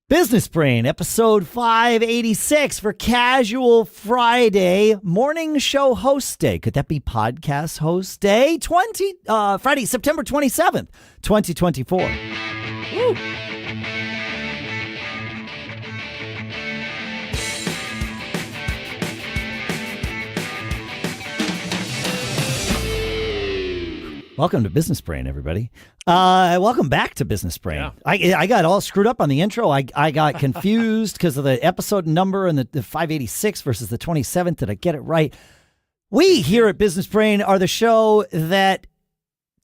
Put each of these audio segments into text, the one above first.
Business Brain, episode 586 for Casual Friday, morning show host day. Could that be podcast host day? Friday, September 27th, 2024. Woo. Welcome to Business Brain, everybody. Welcome back to Business Brain. Yeah. I got all screwed up on the intro. I got confused because of the episode number and the 586 versus the 27th. Did I get it right? We here at Business Brain are the show that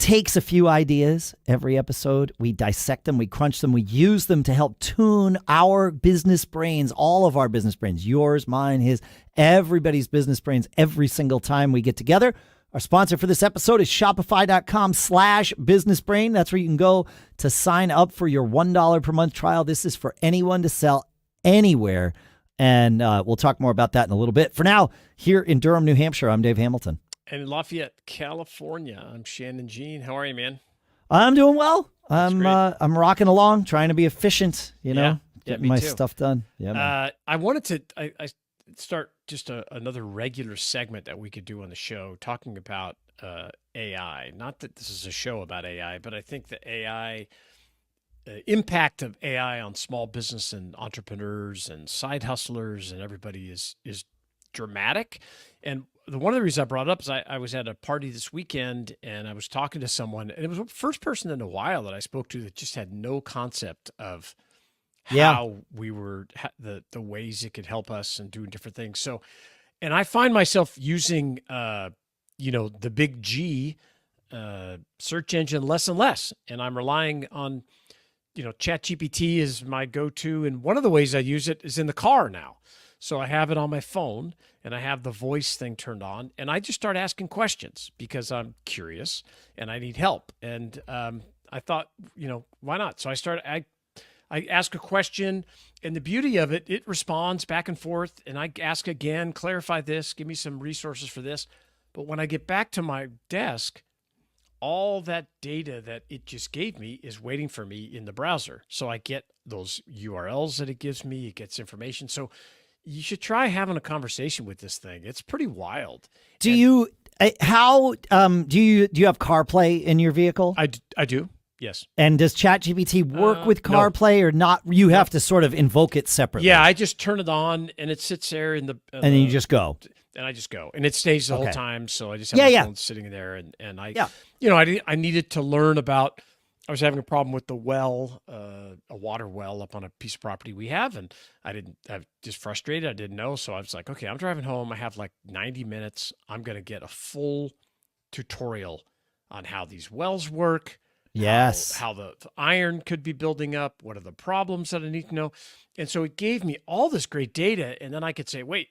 takes a few ideas every episode. We dissect them, we crunch them, we use them to help tune our business brains, all of our business brains, yours, mine, his, everybody's business brains every single time we get together. Our sponsor for this episode is Shopify.com/businessbrain. That's where you can go to sign up for your $1 per month trial. This is for anyone to sell anywhere. And we'll talk more about that in a little bit. For now, here in Durham, New Hampshire, I'm Dave Hamilton. And in Lafayette, California, I'm Shannon Jean. How are you, man? I'm doing well. I'm rocking along, trying to be efficient, getting my stuff done. Yeah, I wanted to start just another regular segment that we could do on the show talking about AI. Not that this is a show about AI, but I think the impact of AI on small business and entrepreneurs and side hustlers and everybody is dramatic. And one of the reasons I brought it up is I was at a party this weekend and I was talking to someone, and it was the first person in a while that I spoke to that just had no concept of how we were, the ways it could help us and doing different things. So, and I find myself using, the big G search engine less and less. And I'm relying on, ChatGPT is my go-to. And one of the ways I use it is in the car now. So I have it on my phone and I have the voice thing turned on and I just start asking questions because I'm curious and I need help. And I thought, why not? So I ask a question, and the beauty of it, it responds back and forth, and I ask again, clarify this, give me some resources for this. But when I get back to my desk, all that data that it just gave me is waiting for me in the browser. So I get those URLs that it gives me, it gets information. So you should try having a conversation with this thing. It's pretty wild. Do you have CarPlay in your vehicle? I do. Yes. And does ChatGPT work with CarPlay or not? You have to sort of invoke it separately. Yeah, I just turn it on and it sits there in the... and then you just go. And I just go. And it stays the whole time, so I just have my phone sitting there. And I needed to learn about... I was having a problem with the well, a water well up on a piece of property we have, and I was just frustrated. I didn't know, so I was like, okay, I'm driving home. I have like 90 minutes. I'm going to get a full tutorial on how these wells work. Yes. How the iron could be building up. What are the problems that I need to know? And so it gave me all this great data. And then I could say, wait,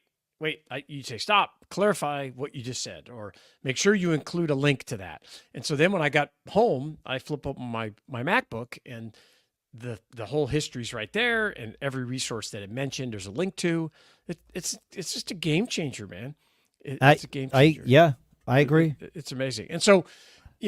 you'd say, stop, clarify what you just said, or make sure you include a link to that. And so then when I got home, I flip open my MacBook and the whole history's right there. And every resource that it mentioned, there's a link to. It's just a game changer, man. It's a game changer. I agree. It's amazing. And so,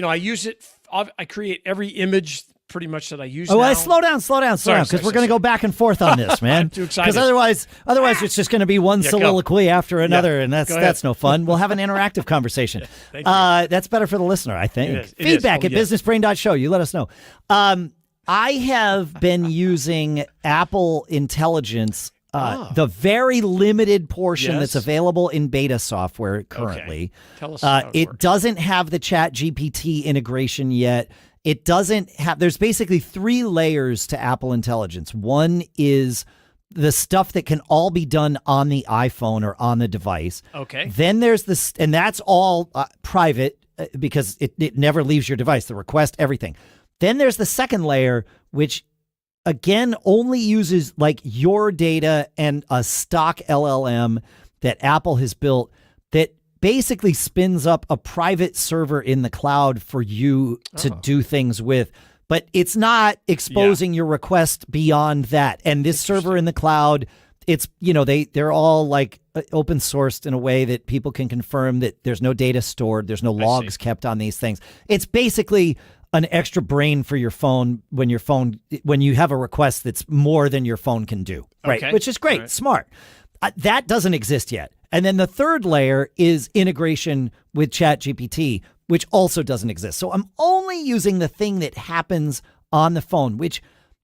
I use it. I create every image pretty much that I use now. Well, slow down, because we're going to go back and forth on this, man. I'm too excited. Because otherwise it's just going to be one soliloquy after another, and that's no fun. We'll have an interactive conversation. Thank you. That's better for the listener, I think. It is. Feedback at businessbrain.show. You let us know. I have been using Apple Intelligence, the very limited portion that's available in beta software currently. Okay. Tell us how it works. Doesn't have the ChatGPT integration yet. It doesn't have, there's basically 3 layers to Apple Intelligence. One is the stuff that can all be done on the iPhone or on the device. Okay. Then there's this, and that's all private because it never leaves your device, the request, everything. Then there's the second layer, which again only uses like your data and a stock LLM that Apple has built that basically spins up a private server in the cloud for you to do things with, but it's not exposing your request beyond that. And this server in the cloud, it's, they're all like open sourced in a way that people can confirm that there's no data stored. There's no logs kept on these things. It's basically an extra brain for your phone when you have a request that's more than your phone can do, right? Okay. Which is great, Right. smart. That doesn't exist yet. And then the third layer is integration with ChatGPT, which also doesn't exist. So I'm only using the thing that happens on the phone, which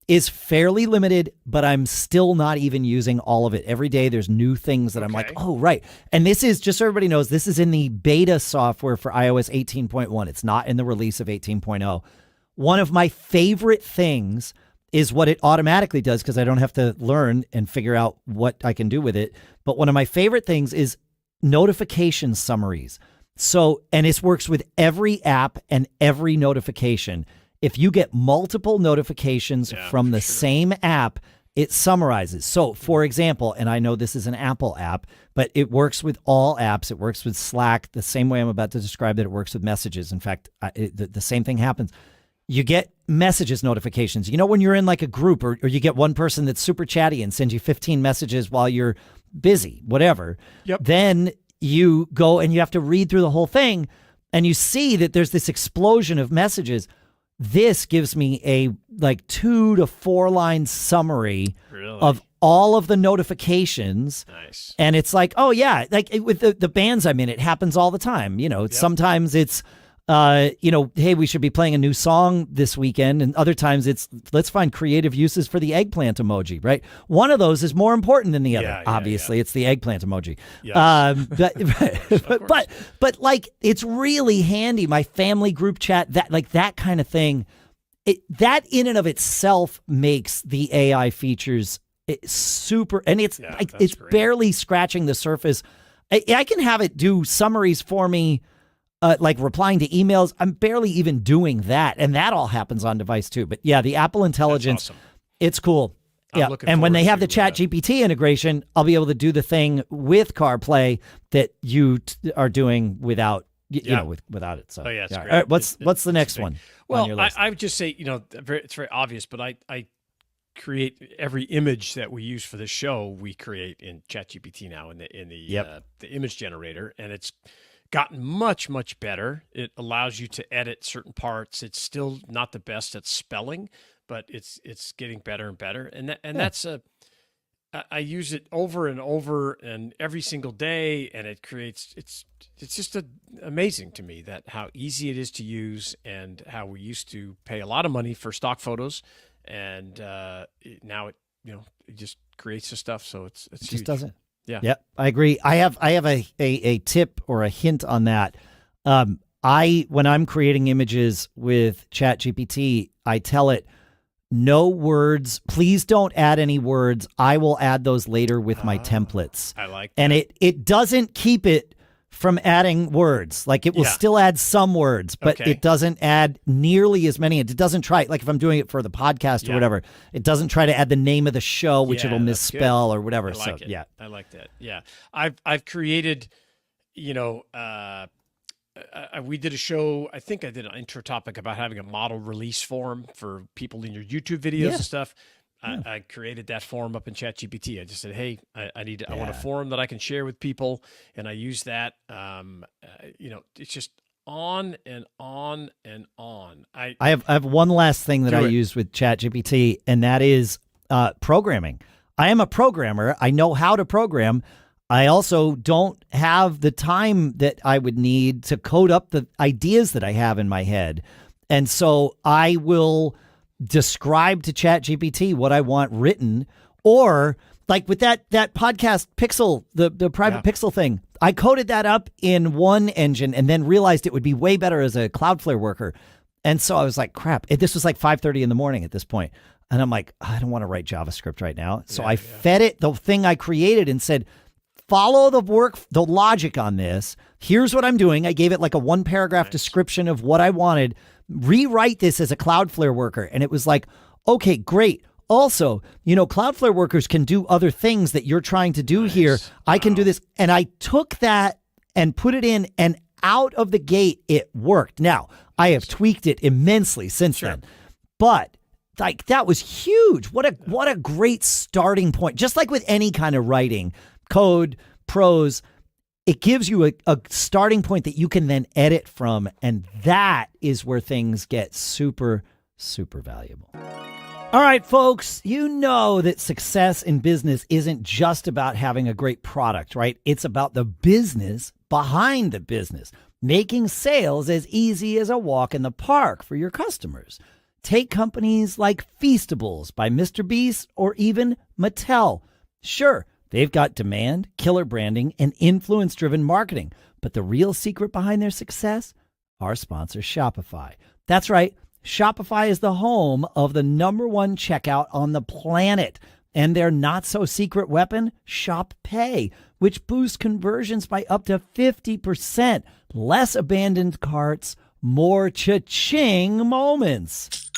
is fairly limited, but I'm still not even using all of it. Every day there's new things that I'm like, oh, right. And this is, just so everybody knows, this is in the beta software for iOS 18.1. It's not in the release of 18.0. One of my favorite things is what it automatically does, because I don't have to learn and figure out what I can do with it. But one of my favorite things is notification summaries. So, and this works with every app and every notification. If you get multiple notifications from the same app, it summarizes. So, for example, and I know this is an Apple app, but it works with all apps. It works with Slack the same way I'm about to describe that it works with messages. In fact, the same thing happens. You get messages notifications. You know, when you're in like a group or you get one person that's super chatty and sends you 15 messages while you're busy, whatever. Yep. Then you go and you have to read through the whole thing and you see that there's this explosion of messages. This gives me a like 2 to 4 line summary of all of the notifications. Nice. And it's like, oh yeah, like with the bands I'm in, it happens all the time. You know, sometimes it's, hey, we should be playing a new song this weekend. And other times it's, let's find creative uses for the eggplant emoji, right? One of those is more important than the other. Obviously, it's the eggplant emoji. Yes. But like, it's really handy. My family group chat, that kind of thing, that in and of itself makes the AI features super, and it's it's great. barely scratching the surface. I can have it do summaries for me. Like replying to emails, I'm barely even doing that. And that all happens on device too. But yeah, the Apple Intelligence, awesome. It's cool. Yeah. And when they have the ChatGPT integration, I'll be able to do the thing with CarPlay that you are doing without, without it. So, it's great. All right, what's the next one? Well, I would just say, it's very obvious, but I create every image that we use for this show. We create in ChatGPT now in the image generator, and it's gotten much, much better. It allows you to edit certain parts. It's still not the best at spelling, but it's getting better and better. And that's I use it over and over and every single day, and it creates, it's just amazing to me that how easy it is to use, and how we used to pay a lot of money for stock photos, and now it just creates the stuff. So it just huge. does it. Yeah. Yep. I agree. I have a tip or a hint on that. When I'm creating images with ChatGPT, I tell it, no words. Please don't add any words. I will add those later with my templates. I like that. And it doesn't keep it from adding words. Like it will still add some words, but it doesn't add nearly as many. It doesn't try, like if I'm doing it for the podcast or whatever, it doesn't try to add the name of the show, which it'll misspell or whatever. I like so it. yeah, I like that. Yeah. I've created, we did a show, I think I did an intro topic about having a model release form for people in your YouTube videos and stuff. I created that form up in ChatGPT. I just said, hey, I want a form that I can share with people. And I use that. It's just on and on and on. I have one last thing that I use with ChatGPT, and that is programming. I am a programmer. I know how to program. I also don't have the time that I would need to code up the ideas that I have in my head. And so I will describe to ChatGPT what I want written, or like with that podcast Pixel, the private Pixel thing, I coded that up in one engine and then realized it would be way better as a Cloudflare worker. And so I was like, crap, this was like 5:30 in the morning at this point. And I'm like, I don't want to write JavaScript right now. So I fed it the thing I created and said, follow the logic on this. Here's what I'm doing. I gave it like a 1-paragraph description of what I wanted. Rewrite this as a Cloudflare worker. And it was like, okay, great. Also, Cloudflare workers can do other things that you're trying to do here. I can do this. And I took that and put it in, and out of the gate, it worked. Now, I have tweaked it immensely since then. But like, that was huge. What a great starting point. Just like with any kind of writing, code, prose, it gives you a starting point that you can then edit from. And that is where things get super, super valuable. All right, folks, you know that success in business isn't just about having a great product, right? It's about the business behind the business, making sales as easy as a walk in the park for your customers. Take companies like Feastables by Mr. Beast or even Mattel. Sure, they've got demand, killer branding, and influence-driven marketing, but the real secret behind their success? Our sponsor, Shopify. That's right. Shopify is the home of the #1 checkout on the planet, and their not-so-secret weapon, Shop Pay, which boosts conversions by up to 50%. Less abandoned carts, more cha-ching moments.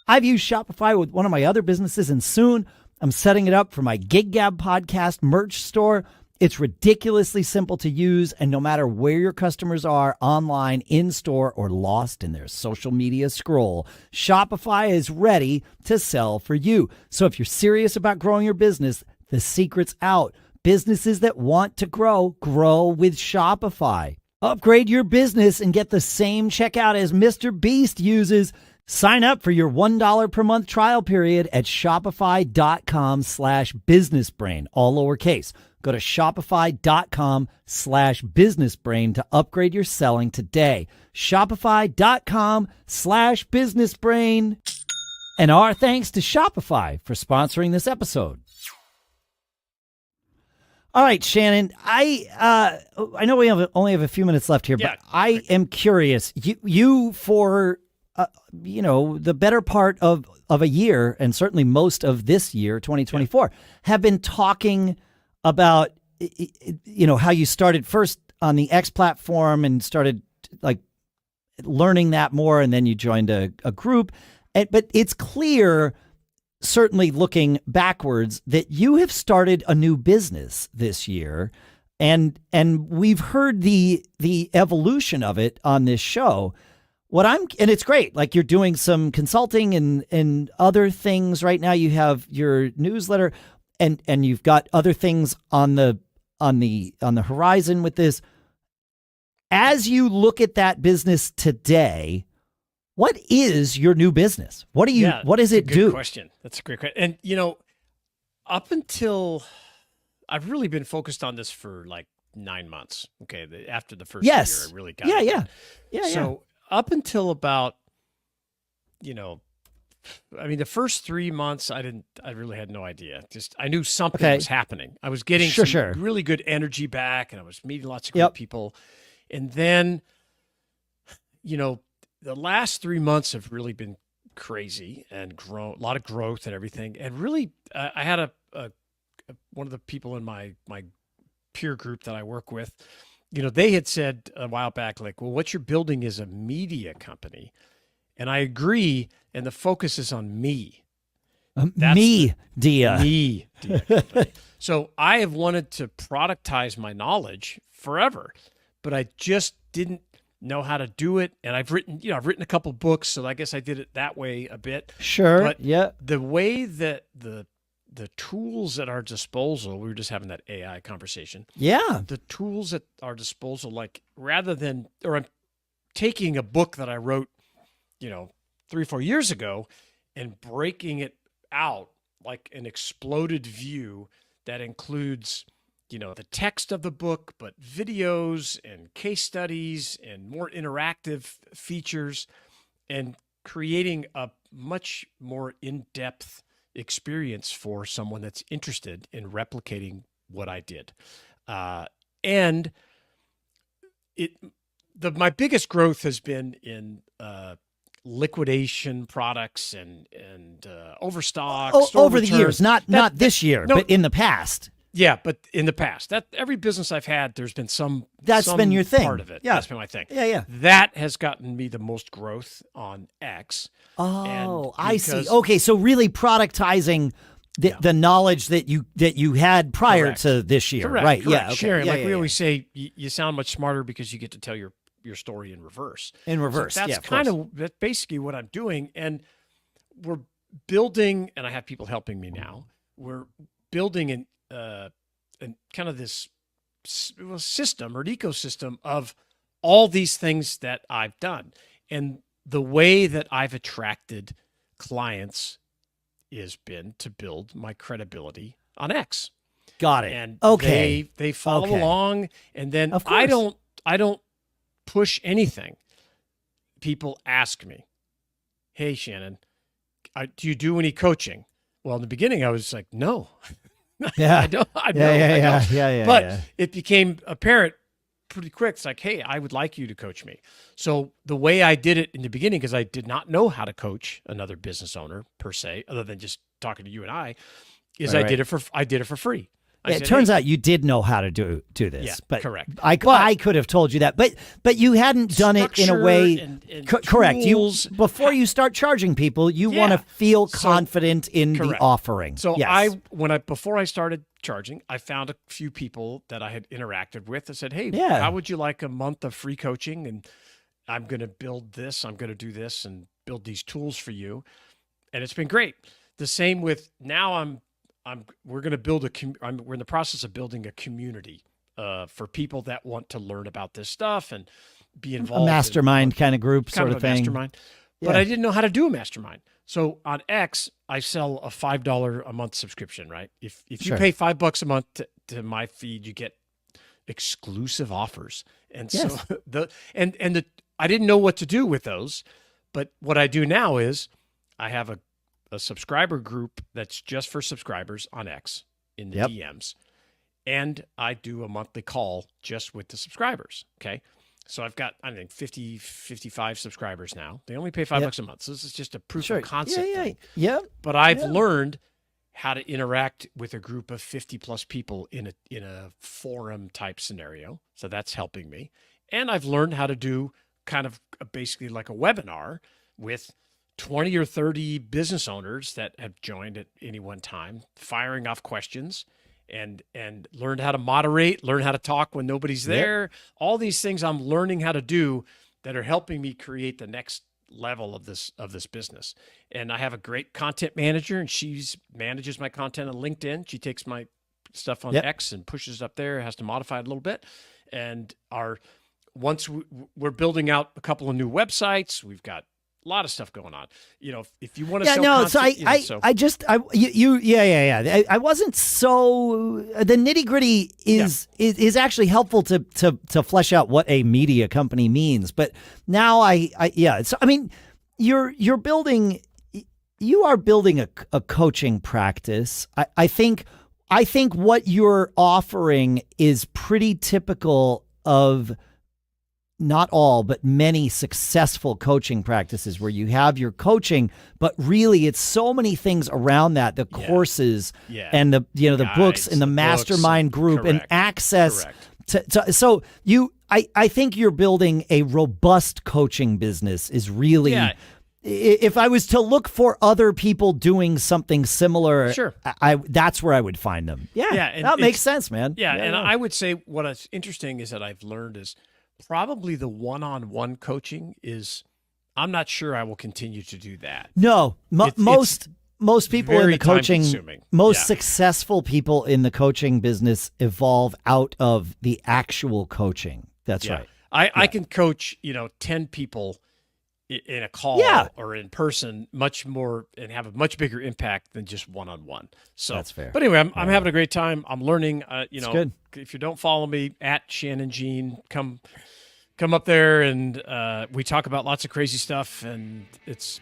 I've used Shopify with one of my other businesses, and soon I'm setting it up for my Gig Gab podcast merch store. It's ridiculously simple to use, and no matter where your customers are, online, in-store, or lost in their social media scroll, Shopify is ready to sell for you. So if you're serious about growing your business, the secret's out. Businesses that want to grow, grow with Shopify. Upgrade your business and get the same checkout as Mr. Beast uses. Sign up for your $1 per month trial period at shopify.com/businessbrain, all lowercase. Go to shopify.com/businessbrain to upgrade your selling today. Shopify.com/businessbrain. And our thanks to Shopify for sponsoring this episode. All right, Shannon, I know we only have a few minutes left here, but I am curious. You for the better part of a year, and certainly most of this year, 2024, have been talking about how you started first on the X platform and started like learning that more, and then you joined a group. But it's clear, certainly looking backwards, that you have started a new business this year, and we've heard the evolution of it on this show. And it's great. Like, you're doing some consulting and other things right now. You have your newsletter, and you've got other things on the horizon with this. As you look at that business today, what is your new business? What does it do? Good question. That's a great question. And up until I've really been focused on this for like 9 months. Okay, after the first year, I really got it. So up until about, the first 3 months, I really had no idea. Just, I knew something was happening. I was getting some really good energy back, and I was meeting lots of great people. And then, the last 3 months have really been crazy and a lot of growth and everything. And really, I had one of the people in my peer group that I work with, they had said a while back, like, well, what you're building is a media company. And I agree, and the focus is on me. Media. So I have wanted to productize my knowledge forever, but I just didn't know how to do it. And I've written a couple books, so I guess I did it that way a bit. Sure. But the way that the tools at our disposal, we were just having that AI conversation. Yeah. The tools at our disposal, like, I'm taking a book that I wrote, 3 or 4 years ago, and breaking it out like an exploded view that includes, the text of the book, but videos and case studies and more interactive features, and creating a much more in-depth experience for someone that's interested in replicating what I did. And my biggest growth has been in liquidation products and overstock over the years, not this year, but in the past. Yeah, but in the past, that every business I've had, there's been some been your thing. Part of it. Yeah. That's been my thing. Yeah. That has gotten me the most growth on X. Oh, I see. Okay, so really productizing the knowledge that you had prior to this year, right? Correct. Yeah, okay. Sharon, we always say, you sound much smarter because you get to tell your story in reverse. So that's basically what I'm doing, and we're building, and I have people helping me now. We're building and kind of this system or an ecosystem of all these things that I've done. And the way that I've attracted clients has been to build my credibility on X. Got it. And okay. they follow along, and then Of course. I don't push anything. People ask me, "Hey, Shannon, do you do any coaching?" Well, in the beginning, I was like, "No, Yeah. I don't." Yeah. But it became apparent pretty quick. It's like, "Hey, I would like you to coach me." So the way I did it in the beginning, because I did not know how to coach another business owner per se, other than just talking to you and I, is I did it for free. It turns out you did know how to do this. Yeah, but correct. I could have told you that, but you hadn't done it in a way. And correct. Before Yeah. you start charging people, you want to feel confident in the offering. So yes. before I started charging, I found a few people that I had interacted with and said, "Hey, Yeah. how would you like a month of free coaching? And I'm going to build this, I'm going to do this and build these tools for you." And it's been great. The same with now we're going to build we're in the process of building a community for people that want to learn about this stuff and be involved. A mastermind kind of group sort of thing. Mastermind. But I didn't know how to do a mastermind. So on X, I sell a $5 a month subscription, right? If you pay $5 a month to my feed, you get exclusive offers. And so I didn't know what to do with those, but what I do now is I have a subscriber group that's just for subscribers on X in the DMs. And I do a monthly call just with the subscribers. Okay. So I've got, I think 50, 55 subscribers now. They only pay $5 a month. So this is just a proof of concept thing. Yeah. But I've learned how to interact with a group of 50 plus people in a forum type scenario. So that's helping me. And I've learned how to do kind of basically like a webinar with 20 or 30 business owners that have joined at any one time, firing off questions and learned how to moderate, learn how to talk when nobody's there. All these things I'm learning how to do that are helping me create the next level of this business. And I have a great content manager, and she manages my content on LinkedIn. She takes my stuff on X and pushes it up there, has to modify it a little bit. And once we're building out a couple of new websites, we've got a lot of stuff going on. You know, if you want to sell content, I wasn't so the nitty-gritty is actually helpful to flesh out what a media company means. But now you're building a coaching practice. I think what you're offering is pretty typical of not all, but many successful coaching practices where you have your coaching, but really it's so many things around that, the courses and the Guides, books and the mastermind group and access so I think you're building a robust coaching business is really, if I was to look for other people doing something similar, that's where I would find them. That makes sense, man. And I would say what's interesting is that I've learned is probably the one-on-one coaching is, I'm not sure I will continue to do that. No, most people in the coaching, successful people in the coaching business evolve out of the actual coaching. That's right. I can coach, 10 people in a call or in person much more and have a much bigger impact than just one-on-one. So that's fair. But anyway, I'm having a great time. I'm learning, good. If you don't follow me at Shannon Jean, come up there and we talk about lots of crazy stuff, and it's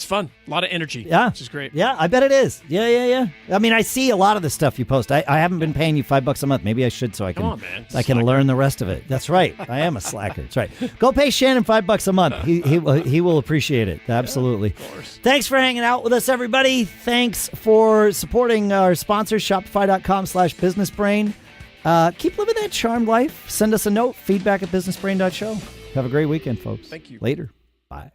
fun. A lot of energy. Yeah. Which is great. Yeah, I bet it is. Yeah. I mean, I see a lot of the stuff you post. I haven't been paying you $5 a month. Maybe I should so I can learn the rest of it. That's right. I am a slacker. That's right. Go pay Shannon $5 a month. He will appreciate it. Absolutely. Of course. Thanks for hanging out with us, everybody. Thanks for supporting our sponsors, Shopify.com/businessbrain. Keep living that charmed life. Send us a note, feedback@businessbrain.show. Have a great weekend, folks. Thank you. Later. Bye.